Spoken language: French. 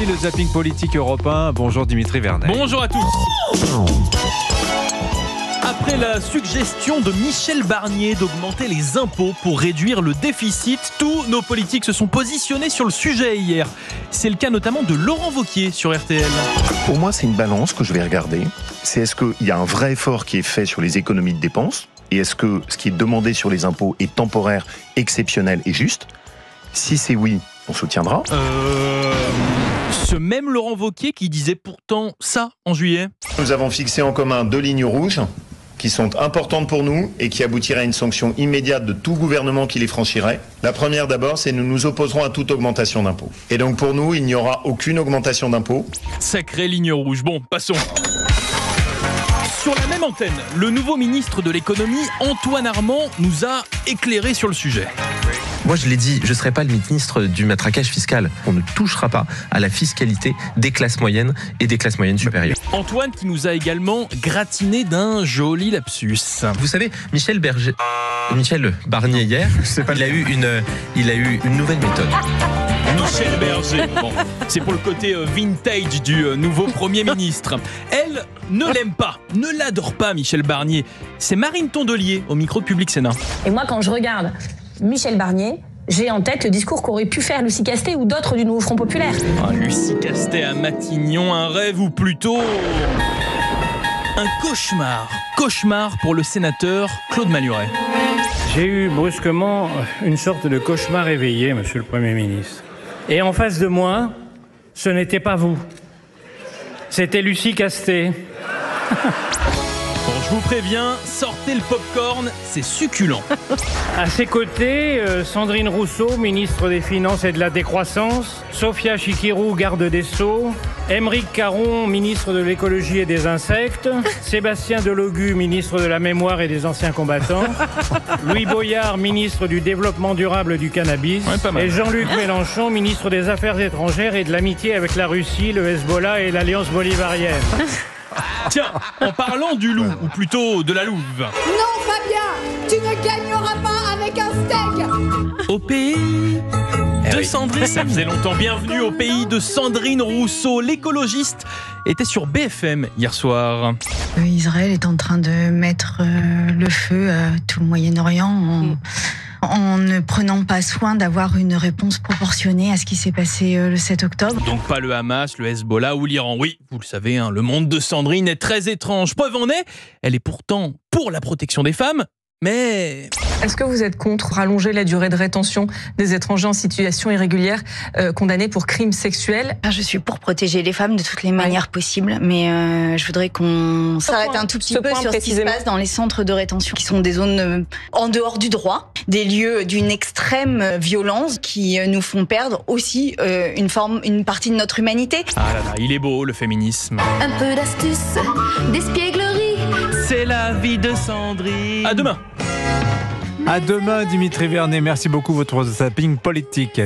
Voici le zapping politique européen. Bonjour Dimitri Vernet. Bonjour à tous. Après la suggestion de Michel Barnier d'augmenter les impôts pour réduire le déficit, tous nos politiques se sont positionnés sur le sujet hier. C'est le cas notamment de Laurent Wauquiez sur RTL. Pour moi, c'est une balance que je vais regarder. C'est est-ce qu'il y a un vrai effort qui est fait sur les économies de dépenses et est-ce que ce qui est demandé sur les impôts est temporaire, exceptionnel et juste ? Si c'est oui, on soutiendra. Ce même Laurent Wauquiez qui disait pourtant ça en juillet. Nous avons fixé en commun 2 lignes rouges qui sont importantes pour nous et qui aboutiraient à une sanction immédiate de tout gouvernement qui les franchirait. La première d'abord, c'est nous nous opposerons à toute augmentation d'impôts. Et donc pour nous, il n'y aura aucune augmentation d'impôts. Sacrée ligne rouge. Bon, passons. Sur la même antenne, le nouveau ministre de l'économie, Antoine Armand, nous a éclairé sur le sujet. Moi, je l'ai dit, je ne serai pas le ministre du matraquage fiscal. On ne touchera pas à la fiscalité des classes moyennes et des classes moyennes supérieures. Antoine qui nous a également gratiné d'un joli lapsus. Vous savez, Michel Barnier hier, il a eu une nouvelle méthode. Michel Berger. Bon, c'est pour le côté vintage du nouveau Premier ministre. Elle ne l'aime pas, ne l'adore pas, Michel Barnier. C'est Marine Tondelier au micro de Public Sénat. Et moi, quand je regarde Michel Barnier, j'ai en tête le discours qu'aurait pu faire Lucie Castet ou d'autres du nouveau Front Populaire. Lucie Castet à Matignon, un rêve ou plutôt un cauchemar. Cauchemar pour le sénateur Claude Maluret. J'ai eu brusquement une sorte de cauchemar éveillé, monsieur le Premier ministre. Et en face de moi, ce n'était pas vous. C'était Lucie Castet. Bon, je vous préviens, sortez le popcorn, c'est succulent. À ses côtés, Sandrine Rousseau, ministre des Finances et de la Décroissance, Sophia Chikirou, garde des Sceaux, Aymeric Caron, ministre de l'Écologie et des Insectes, Sébastien Delogu, ministre de la Mémoire et des Anciens Combattants, Louis Boyard, ministre du Développement durable du Cannabis, et Jean-Luc Mélenchon, ministre des Affaires étrangères et de l'amitié avec la Russie, le Hezbollah et l'Alliance bolivarienne. Tiens, en parlant du loup, ou plutôt de la louve. Non, Fabien, tu ne gagneras pas avec un steak. Au pays de Sandrine. Ça faisait longtemps. Bienvenue au pays de Sandrine Rousseau. L'écologiste était sur BFM hier soir. Israël est en train de mettre le feu à tout le Moyen-Orient en ne prenant pas soin d'avoir une réponse proportionnée à ce qui s'est passé le 7 octobre. Donc pas le Hamas, le Hezbollah ou l'Iran. Oui, vous le savez, le monde de Sandrine est très étrange. Preuve en est, elle est pourtant pour la protection des femmes, mais... Est-ce que vous êtes contre rallonger la durée de rétention des étrangers en situation irrégulière condamnés pour crimes sexuels ? Je suis pour protéger les femmes de toutes les manières possibles, mais je voudrais qu'on s'arrête un tout petit peu sur ce qui se passe dans les centres de rétention, qui sont des zones en dehors du droit, des lieux d'une extrême violence qui nous font perdre aussi une partie de notre humanité. Ah là là, il est beau le féminisme. Un peu d'astuce, d'espièglerie. C'est la vie de Sandrine. À demain. À demain Dimitri Vernet. Merci beaucoup votre zapping politique.